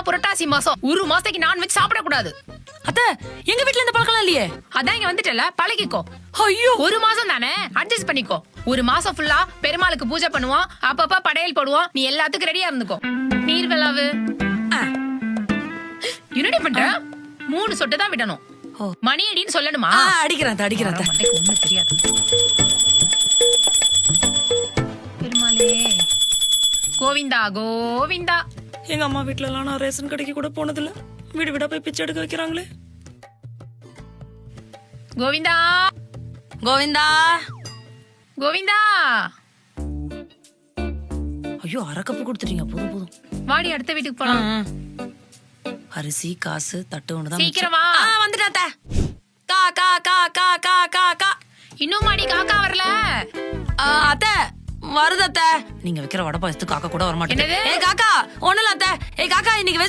புரட்டாசி மாசம் ஒரு மாசத்துக்கு நான்வெஜ் சாப்பிடக்கூடாது. அத்தை எங்க வீட்ல இந்த பழக்கம் இல்லையே. அதான் இங்க வந்துட்டல, பழகிக்கோ. ஐயோ ஒரு மாசம் தானே, அட்ஜஸ்ட் பண்ணிக்கோ. ஒரு மாசம் ஃபுல்லா பெருமாளுக்கு பூஜை பண்ணுவோம், அப்பப்ப படையல் போடுவோம். நீ எல்லாத்துக்கும் ரெடியா இருந்துக்கோ. நீர் விளாவு என்னடி பண்ற? 3 சொட்டு தான் விடணும். மணி அடின்னு சொல்லணுமா? அடிக்கிறேன் அடிக்கிறேன். ஒண்ணும் தெரியாது. பெருமாளே கோவிந்தா கோவிந்தா. எங்க அம்மா வீட்ல எல்லாம் நான் ரேஷன் கடைக்கு கூட போனதில்ல. வீடு வீடா போய் பிச்சை எடுக்க வைக்கிறாங்களே. கோவிந்தா கோவிந்தா கோவிந்தா. ஐயோ அரை கப்பு கொடுத்துட்டீங்க. போதும் போதும். வாடி அடுத்த வீட்டுக்கு போலாம். அரிசி காசு தட்டு ஒண்ணுதான். சீக்கிரம் வா. வந்துட்டாத்த. கா கா கா கா கா கா கா. இன்னும் மாடி காக்கா வரல. அத்தை வருது அத்தை. நீங்க வைக்கிற வடை பாயசத்துக்கு காக்கா கூட வர மாட்டேங்குது. என்னது? காக்கா ஒண்ணுல அத்தை. காக்கா இன்னைக்கு